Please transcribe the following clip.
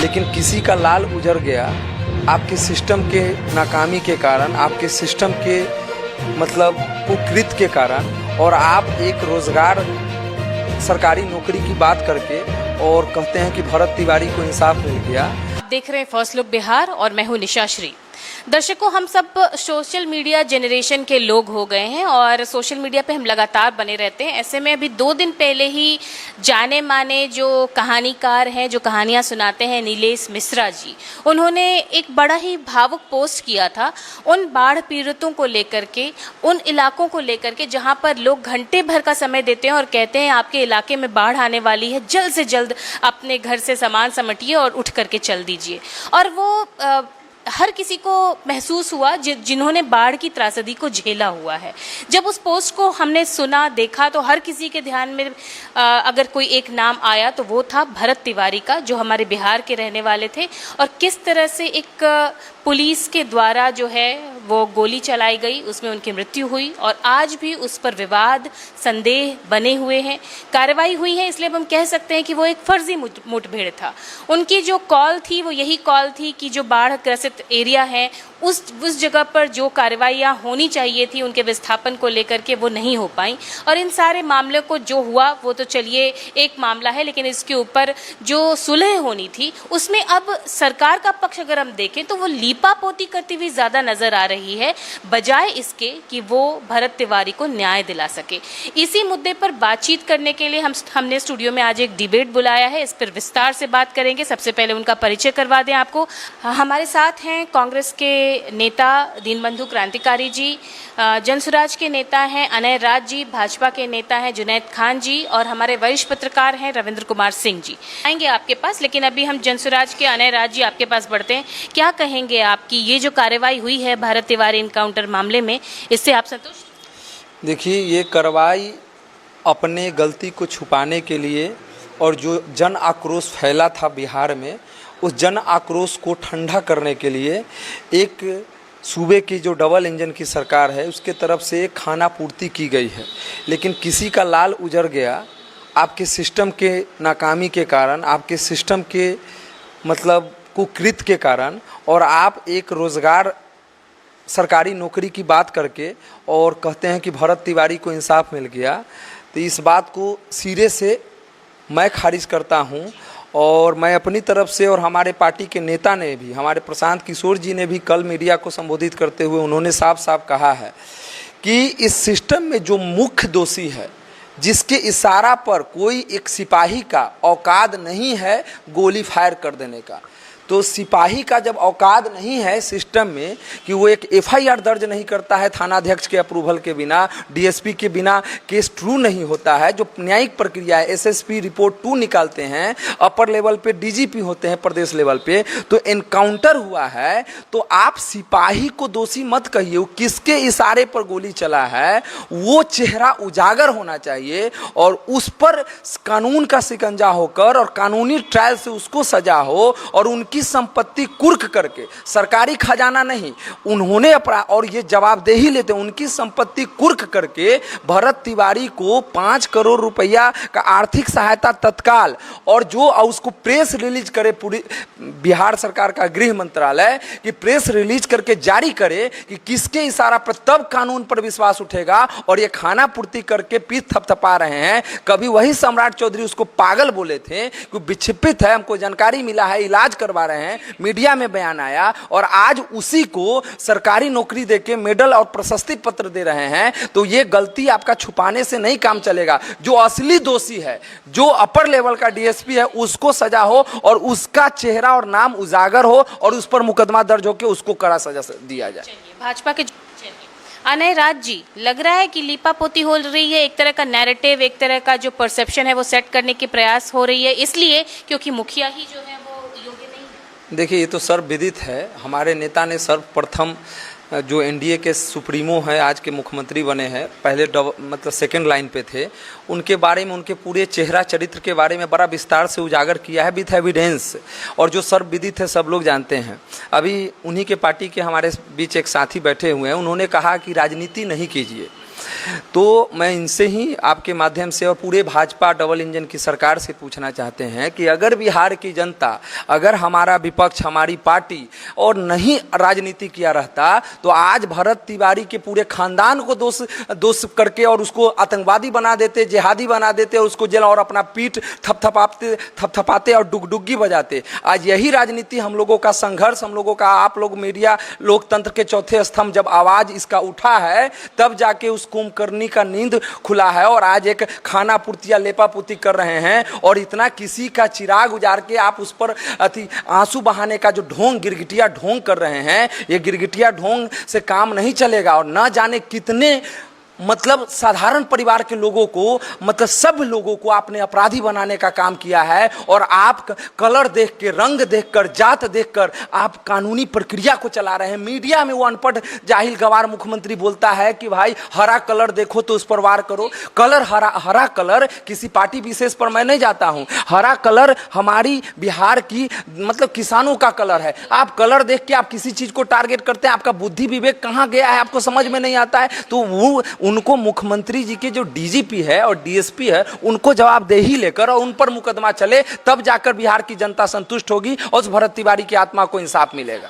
लेकिन किसी का लाल उजड़ गया आपके सिस्टम के नाकामी के कारण, आपके सिस्टम के मतलब कुकृत के कारण, और आप एक रोजगार सरकारी नौकरी की बात करके और कहते हैं कि भरत तिवारी को इंसाफ मिल गया। देख रहे हैं फर्स्ट लुक बिहार और मैं हूं निशा श्री। दर्शकों, हम सब सोशल मीडिया जनरेशन के लोग हो गए हैं और सोशल मीडिया पे हम लगातार बने रहते हैं। ऐसे में अभी 2 दिन पहले ही जाने माने जो कहानीकार हैं, जो कहानियां सुनाते हैं, नीलेश मिश्रा जी, उन्होंने एक बड़ा ही भावुक पोस्ट किया था उन बाढ़ पीड़ितों को लेकर के, उन इलाकों को लेकर के जहां पर लोग घंटे भर का समय देते हैं और कहते हैं आपके इलाके में बाढ़ आने वाली है, जल्द से जल्द अपने घर से सामान समेटिए और उठ करके चल दीजिए। और वो हर किसी को महसूस हुआ जिन्होंने बाढ़ की त्रासदी को झेला हुआ है। जब उस पोस्ट को हमने सुना, देखा, तो हर किसी के ध्यान में अगर कोई एक नाम आया तो वो था भरत तिवारी का, जो हमारे बिहार के रहने वाले थे। और किस तरह से एक पुलिस के द्वारा जो है वो गोली चलाई गई, उसमें उनकी मृत्यु हुई और आज भी उस पर विवाद, संदेह बने हुए हैं। कार्रवाई हुई है, इसलिए हम कह सकते हैं कि वो एक फर्जी मुठभेड़ था। उनकी जो कॉल थी वो यही कॉल थी कि जो बाढ़ ग्रसित एरिया है उस जगह पर जो कार्रवाइयाँ होनी चाहिए थी उनके विस्थापन को लेकर के वो नहीं हो पाई। और इन सारे मामलों को जो हुआ वो तो चलिए एक मामला है, लेकिन इसके ऊपर जो सुलह होनी थी उसमें अब सरकार का पक्ष अगर हम देखें तो वो लीपापोती करती हुई ज़्यादा नज़र आ रही है, बजाय इसके कि वो भरत तिवारी को न्याय दिला सके। इसी मुद्दे पर बातचीत करने के लिए हमने स्टूडियो में आज एक डिबेट बुलाया है, इस पर विस्तार से बात करेंगे। सबसे पहले उनका परिचय करवा दें आपको। हमारे साथ हैं कांग्रेस के नेता दीनबंधु क्रांतिकारी जी, जनसुराज के नेता हैं अनय राज जी, भाजपा के नेता हैं जुनैद खान जी और हमारे वरिष्ठ पत्रकार हैं रविंद्र कुमार सिंह जी। आएंगे आपके पास, लेकिन अभी हम जनसुराज के अनय राज जी आपके पास बढ़ते हैं। क्या कहेंगे आपकी ये जो कार्रवाई हुई है भारत तिवारी इनकाउंटर मामले में, इससे आप संतुष्ट? देखिए, ये कार्रवाई अपने गलती को छुपाने के लिए और जो जन आक्रोश फैला था बिहार में, उस जन आक्रोश को ठंडा करने के लिए एक सूबे की जो डबल इंजन की सरकार है उसके तरफ से खाना पूर्ति की गई है। लेकिन किसी का लाल उजड़ गया आपके सिस्टम के नाकामी के कारण, आपके सिस्टम के मतलब कुकृत के कारण, और आप एक रोज़गार सरकारी नौकरी की बात करके और कहते हैं कि भरत तिवारी को इंसाफ मिल गया। तो इस बात को सिरे से मैं खारिज करता हूं। और मैं अपनी तरफ से और हमारे पार्टी के नेता ने भी, हमारे प्रशांत किशोर जी ने भी कल मीडिया को संबोधित करते हुए उन्होंने साफ साफ कहा है कि इस सिस्टम में जो मुख्य दोषी है, जिसके इशारा पर कोई एक सिपाही का औकात नहीं है गोली फायर कर देने का, तो सिपाही का जब औकात नहीं है सिस्टम में कि वो एक एफआईआर दर्ज नहीं करता है थानाध्यक्ष के अप्रूवल के बिना, डीएसपी के बिना केस ट्रू नहीं होता है, जो न्यायिक प्रक्रिया है, एसएसपी रिपोर्ट 2 निकालते हैं, अपर लेवल पे डीजीपी होते हैं प्रदेश लेवल पे, तो एनकाउंटर हुआ है, तो आप सिपाही को दोषी मत कहिए। वो किसके इशारे पर गोली चला है वो चेहरा उजागर होना चाहिए और उस पर कानून का शिकंजा होकर और कानूनी ट्रायल से उसको सजा हो और उनकी संपत्ति कुर्क करके, सरकारी खजाना नहीं, उन्होंने अपना, और ये जवाबदेही लेते, उनकी संपत्ति कुर्क करके भरत तिवारी को 5 करोड़ रुपया का आर्थिक सहायता तत्काल, और जो उसको प्रेस रिलीज करे, पूरी बिहार सरकार का गृह मंत्रालय की प्रेस रिलीज करके जारी करे कि किसके इशारा पर, तब कानून पर विश्वास उठेगा। और ये खाना पूर्ति करके पीठ थपथपा रहे हैं। कभी वही सम्राट चौधरी उसको पागल बोले थे कि विक्षिपित है, हमको जानकारी मिला है, इलाज करवा रहे हैं, मीडिया में बयान आया, और आज उसी को सरकारी नौकरी देके मेडल और प्रशस्ति पत्र दे रहे हैं। तो ये गलती आपका छुपाने से नहीं काम चलेगा। जो असली दोषी है, जो अपर लेवल का डीएसपी है, उसको सजा हो और उसका चेहरा और नाम उजागर हो और उस पर मुकदमा दर्ज होकर उसको कड़ा सजा दिया जाए। भाजपा के अनय राज जी, लग रहा है कि लीपापोती हो रही है, एक तरह का नैरेटिव, एक तरह का जो परसेप्शन है वो सेट करने के प्रयास हो रही है, इसलिए क्योंकि मुखिया ही जो है वो योग्य नहीं है। देखिए, ये तो सर्वविदित है। हमारे नेता ने सर्वप्रथम जो एनडीए के सुप्रीमो हैं, आज के मुख्यमंत्री बने हैं, पहले मतलब सेकंड लाइन पे थे, उनके बारे में, उनके पूरे चेहरा चरित्र के बारे में बड़ा विस्तार से उजागर किया है विथ एविडेंस, और जो सर्वविदित है, सब लोग जानते हैं। अभी उन्हीं के पार्टी के हमारे बीच एक साथी बैठे हुए हैं, उन्होंने कहा कि राजनीति नहीं कीजिए। तो मैं इनसे ही आपके माध्यम से और पूरे भाजपा डबल इंजन की सरकार से पूछना चाहते हैं कि अगर बिहार की जनता, अगर हमारा विपक्ष, हमारी पार्टी और नहीं राजनीति किया रहता तो आज भरत तिवारी के पूरे खानदान को दोष करके और उसको आतंकवादी बना देते, जिहादी बना देते और उसको जेल और अपना पीठ थपथपाते और डुगडुगी बजाते। आज यही राजनीति हम लोगों का संघर्ष, हम लोगों का, आप लोग मीडिया, लोकतंत्र के चौथे स्तंभ जब आवाज इसका उठा है तब जाके उस कुंभकर्णी का नींद खुला है और आज एक खाना पूर्ति या लेपापूर्ति कर रहे हैं। और इतना किसी का चिराग उजाड़ के आप उस पर अति आंसू बहाने का जो ढोंग, गिरगिटिया ढोंग कर रहे हैं, ये गिरगिटिया ढोंग से काम नहीं चलेगा। और न जाने कितने मतलब साधारण परिवार के लोगों को, मतलब सब लोगों को आपने अपराधी बनाने का काम किया है। और आप कलर देख के, रंग देखकर, जात देखकर आप कानूनी प्रक्रिया को चला रहे हैं। मीडिया में वो अनपढ़ जाहिल गवार मुख्यमंत्री बोलता है कि भाई हरा कलर देखो तो उस पर वार करो। कलर हरा कलर किसी पार्टी विशेष पर मैं नहीं जाता हूं। हरा कलर हमारी बिहार की मतलब किसानों का कलर है। आप कलर देख के आप किसी चीज को टारगेट करते हैं, आपका बुद्धि विवेक कहां गया है, आपको समझ में नहीं आता है। तो वो उनको मुख्यमंत्री जी के जो डीजीपी है और डीएसपी है उनको जवाबदेही लेकर और उन पर मुकदमा चले, तब जाकर बिहार की जनता संतुष्ट होगी और उस भरत तिवारी की आत्मा को इंसाफ मिलेगा।